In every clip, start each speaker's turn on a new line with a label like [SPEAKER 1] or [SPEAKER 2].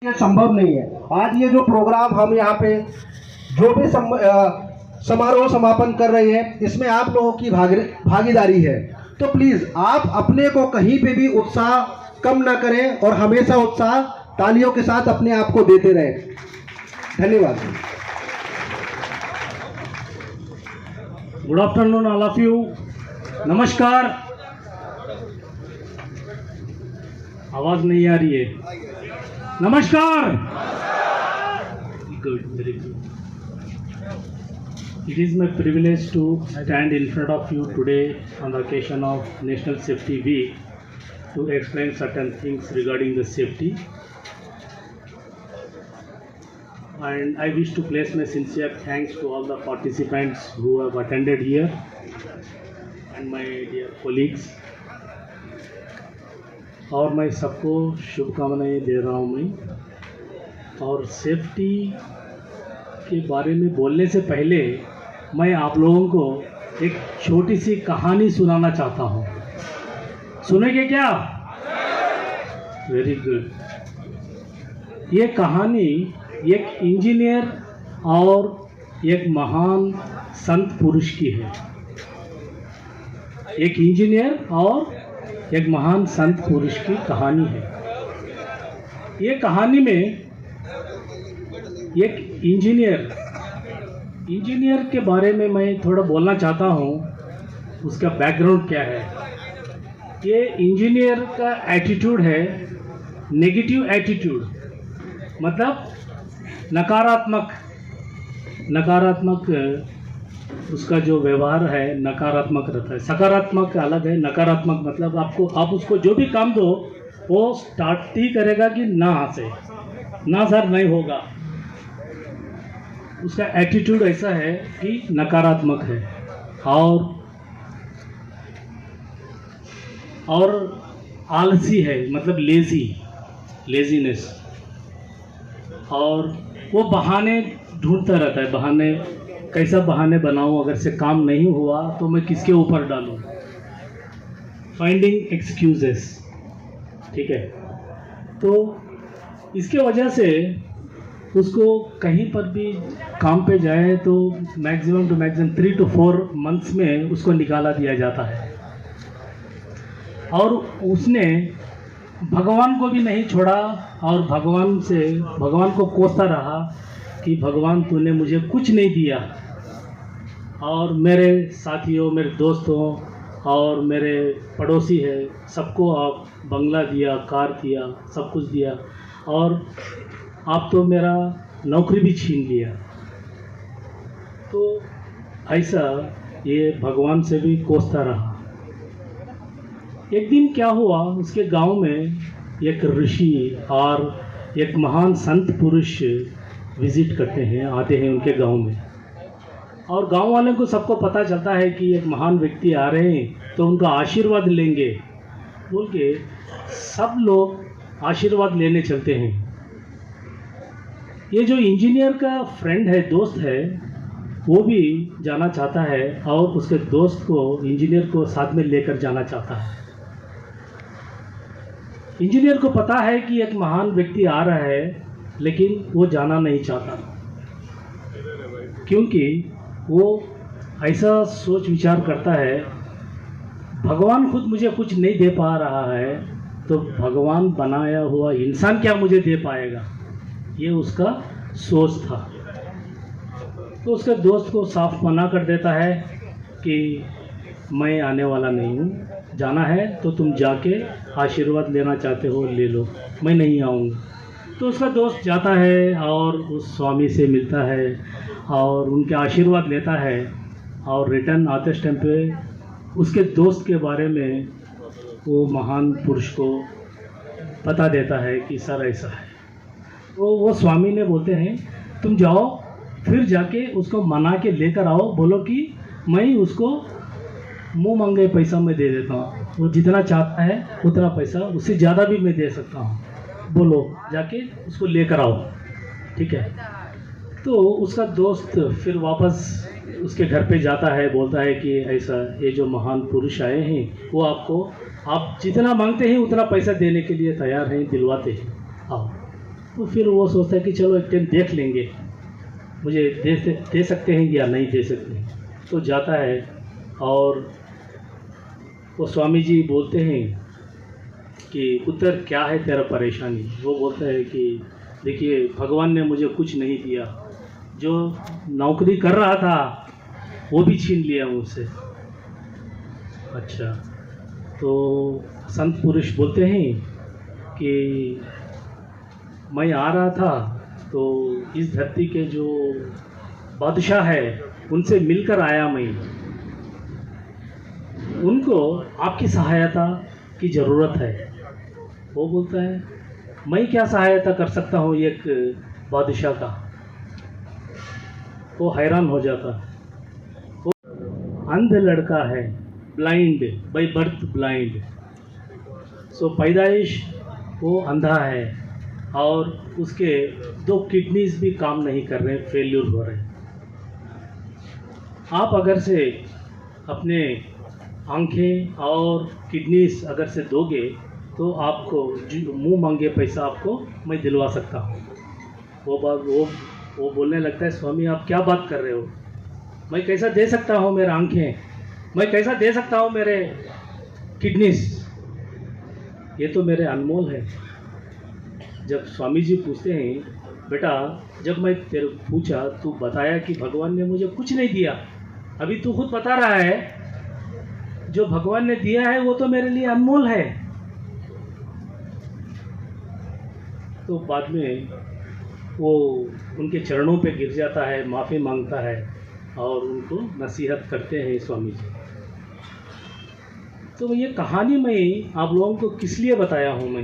[SPEAKER 1] ये संभव नहीं है। आज ये जो प्रोग्राम हम यहाँ पे जो भी समारोह समापन कर रहे हैं, इसमें आप लोगों की भागीदारी है। तो प्लीज़ आप अपने को कहीं पे भी उत्साह कम ना करें और हमेशा उत्साह तालियों के साथ अपने आप को देते रहें। धन्यवाद।
[SPEAKER 2] Good afternoon all of you. नमस्कार। आवाज नहीं आ रही है। नमस्कार। Good, very good. It is my privilege to stand in front of you today on the occasion of National Safety Week to explain certain things regarding the safety. And I wish to place my sincere thanks to all the participants who have attended here and my dear colleagues. और मैं सबको शुभकामनाएं दे रहा हूँ मैं। और safety के बारे में बोलने से पहले मैं आप लोगों को एक छोटी सी कहानी सुनाना चाहता हूँ। सुनेंगे क्या? Very good. ये कहानी एक इंजीनियर और एक महान संत पुरुष की है। एक इंजीनियर और एक महान संत पुरुष की कहानी है। ये कहानी में एक इंजीनियर के बारे में मैं थोड़ा बोलना चाहता हूँ। उसका बैकग्राउंड क्या है? ये इंजीनियर का एटीट्यूड है नेगेटिव एटीट्यूड, मतलब नकारात्मक उसका जो व्यवहार है नकारात्मक रहता है। सकारात्मक अलग है, नकारात्मक मतलब आप उसको जो भी काम दो वो स्टार्ट ही करेगा कि ना से ना सर नहीं होगा। उसका एटीट्यूड ऐसा है कि नकारात्मक है और आलसी है, मतलब लेजीनेस। और वो बहाने ढूंढता रहता है। कैसा बहाने बनाऊं, अगर से काम नहीं हुआ तो मैं किसके ऊपर डालूं। फाइंडिंग एक्सक्यूजेस, ठीक है। तो इसके वजह से उसको कहीं पर भी काम पे जाए तो मैक्सिमम 3 to 4 मंथ्स में उसको निकाला दिया जाता है। और उसने भगवान को भी नहीं छोड़ा और भगवान को कोसता रहा कि भगवान तूने मुझे कुछ नहीं दिया, और मेरे साथियों, मेरे दोस्तों और मेरे पड़ोसी है सबको आप बंगला दिया, कार दिया, सब कुछ दिया, और आप तो मेरा नौकरी भी छीन लिया। तो ऐसा ये भगवान से भी कोसता रहा। एक दिन क्या हुआ, उसके गांव में एक ऋषि और एक महान संत पुरुष विजिट करते हैं, आते हैं उनके गांव में। और गांव वाले को सबको पता चलता है कि एक महान व्यक्ति आ रहे हैं तो उनका आशीर्वाद लेंगे बोल के सब लोग आशीर्वाद लेने चलते हैं। ये जो इंजीनियर का फ्रेंड है, दोस्त है, वो भी जाना चाहता है और उसके दोस्त को, इंजीनियर को साथ में लेकर जाना चाहता है। इंजीनियर को पता है कि एक महान व्यक्ति आ रहा है, लेकिन वो जाना नहीं चाहता क्योंकि वो ऐसा सोच विचार करता है, भगवान खुद मुझे कुछ नहीं दे पा रहा है तो भगवान बनाया हुआ इंसान क्या मुझे दे पाएगा, ये उसका सोच था। तो उसके दोस्त को साफ मना कर देता है कि मैं आने वाला नहीं हूँ, जाना है तो तुम जाके आशीर्वाद लेना चाहते हो ले लो, मैं नहीं आऊँगा। तो उसका दोस्त जाता है और उस स्वामी से मिलता है और उनके आशीर्वाद लेता है, और रिटर्न आते टाइम पे उसके दोस्त के बारे में वो महान पुरुष को बता देता है कि सर ऐसा है। तो वो स्वामी ने बोलते हैं तुम जाओ, फिर जाके उसको मना के लेकर आओ, बोलो कि मैं उसको मुँह मांगे पैसा मैं दे देता हूँ, वो जितना चाहता है उतना पैसा, उससे ज़्यादा भी मैं दे सकता हूँ, बोलो जाके उसको लेकर आओ, ठीक है। तो उसका दोस्त फिर वापस उसके घर पे जाता है, बोलता है कि ऐसा ये जो महान पुरुष आए हैं वो आप जितना मांगते हैं उतना पैसा देने के लिए तैयार हैं, दिलवाते हैं, आओ। तो फिर वो सोचता है कि चलो एक टाइम देख लेंगे, मुझे दे सकते हैं या नहीं दे सकते हैं। तो जाता है और वो स्वामी जी बोलते हैं कि पुत्र क्या है तेरा परेशानी। वो बोलता है कि देखिए भगवान ने मुझे कुछ नहीं दिया, जो नौकरी कर रहा था वो भी छीन लिया मुझसे। अच्छा, तो संत पुरुष बोलते हैं कि मैं आ रहा था तो इस धरती के जो बादशाह है उनसे मिलकर आया मैं, उनको आपकी सहायता की ज़रूरत है। वो बोलता है मैं क्या सहायता कर सकता हूँ एक बादशाह का। वो हैरान हो जाता। वो अंध लड़का है, ब्लाइंड बाय बर्थ ब्लाइंड, सो पैदाइश वो अंधा है और उसके 2 किडनीज भी काम नहीं कर रहे, फेल्यूर हो रहे हैं। आप अगर से अपने आंखें और किडनीज अगर से दोगे तो आपको मुंह मांगे पैसा आपको मैं दिलवा सकता हूँ। वो बोलने लगता है स्वामी आप क्या बात कर रहे हो, मैं कैसा दे सकता हूँ मेरे आंखें, मैं कैसा दे सकता हूँ मेरे किडनीज, ये तो मेरे अनमोल है। जब स्वामी जी पूछते हैं बेटा जब मैं तेरे पूछा तू बताया कि भगवान ने मुझे कुछ नहीं दिया, अभी तू खुद बता रहा है जो भगवान ने दिया है वो तो मेरे लिए अनमोल है। तो बाद में वो उनके चरणों पे गिर जाता है, माफ़ी मांगता है और उनको नसीहत करते हैं स्वामी जी। तो ये कहानी मैं आप लोगों को किस लिए बताया हूँ मैं,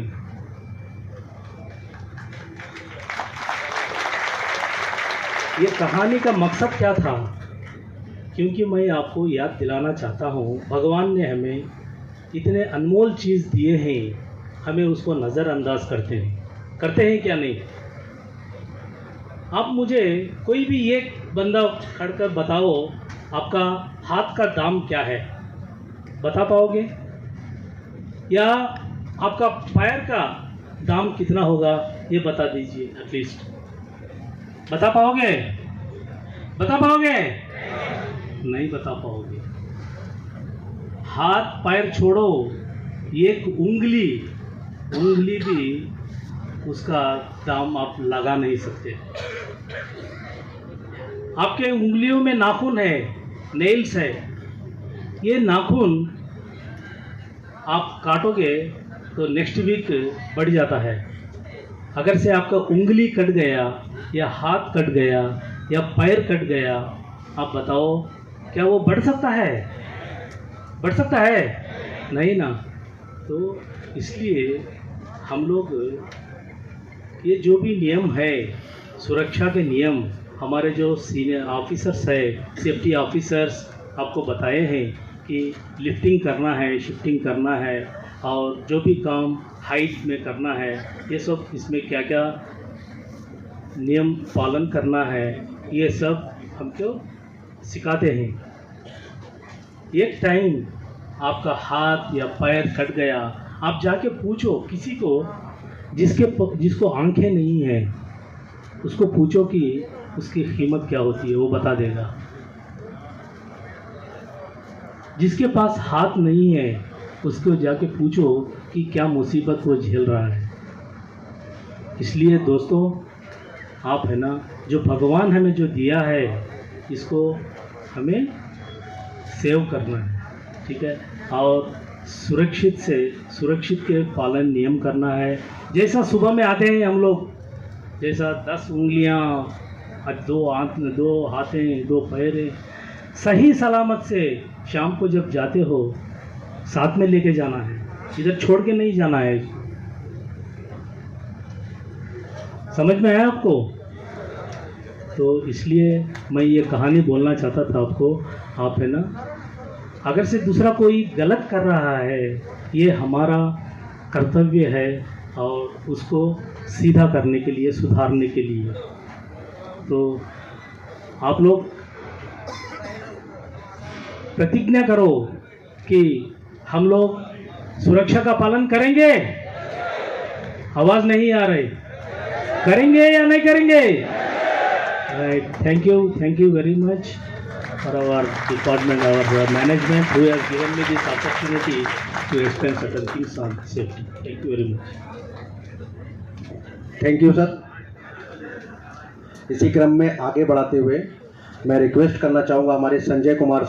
[SPEAKER 2] ये कहानी का मकसद क्या था, क्योंकि मैं आपको याद दिलाना चाहता हूँ भगवान ने हमें इतने अनमोल चीज़ दिए हैं, हमें उसको नज़रअंदाज करते हैं क्या नहीं। आप मुझे कोई भी एक बंदा खड़कर बताओ आपका हाथ का दाम क्या है, बता पाओगे? या आपका पैर का दाम कितना होगा ये बता दीजिए, एटलीस्ट बता पाओगे? बता पाओगे? नहीं बता पाओगे। हाथ पैर छोड़ो, एक उंगली भी उसका दाम आप लगा नहीं सकते। आपके उंगलियों में नाखून है, नेल्स है, ये नाखून आप काटोगे तो नेक्स्ट वीक बढ़ जाता है। अगर से आपका उंगली कट गया या हाथ कट गया या पैर कट गया, आप बताओ क्या वो बढ़ सकता है? बढ़ सकता है? नहीं ना। तो इसलिए हम लोग ये जो भी नियम है, सुरक्षा के नियम, हमारे जो सीनियर ऑफिसर्स है, सेफ्टी ऑफिसर्स आपको बताए हैं कि लिफ्टिंग करना है, शिफ्टिंग करना है और जो भी काम हाइट में करना है, ये सब इसमें क्या क्या नियम पालन करना है, ये सब हमको सिखाते हैं। एक टाइम आपका हाथ या पैर कट गया, आप जाके पूछो किसी को जिसको आंखें नहीं है, उसको पूछो कि उसकी कीमत क्या होती है, वो बता देगा। जिसके पास हाथ नहीं है उसको जाके पूछो कि क्या मुसीबत वो झेल रहा है। इसलिए दोस्तों आप है ना, जो भगवान हमें जो दिया है इसको हमें सेव करना है, ठीक है, और सुरक्षित के पालन नियम करना है। जैसा सुबह में आते हैं हम लोग, जैसा 10 उंगलियां, 2 हाथें, 2 पैर, सही सलामत से शाम को जब जाते हो साथ में लेके जाना है, इधर छोड़ के नहीं जाना है। समझ में आया आपको? तो इसलिए मैं ये कहानी बोलना चाहता था आपको। आप है ना, अगर से दूसरा कोई गलत कर रहा है, ये हमारा कर्तव्य है और उसको सीधा करने के लिए, सुधारने के लिए। तो आप लोग प्रतिज्ञा करो कि हम लोग सुरक्षा का पालन करेंगे। आवाज़ नहीं आ रही। करेंगे या नहीं करेंगे? Right, thank you very much for our department, our management who has given me this opportunity to explain certain things on safety. Thank you very much.
[SPEAKER 1] Thank you sir. इसी क्रम में आगे बढ़ाते हुए मैं रिक्वेस्ट करना चाहूँगा हमारे संजय कुमार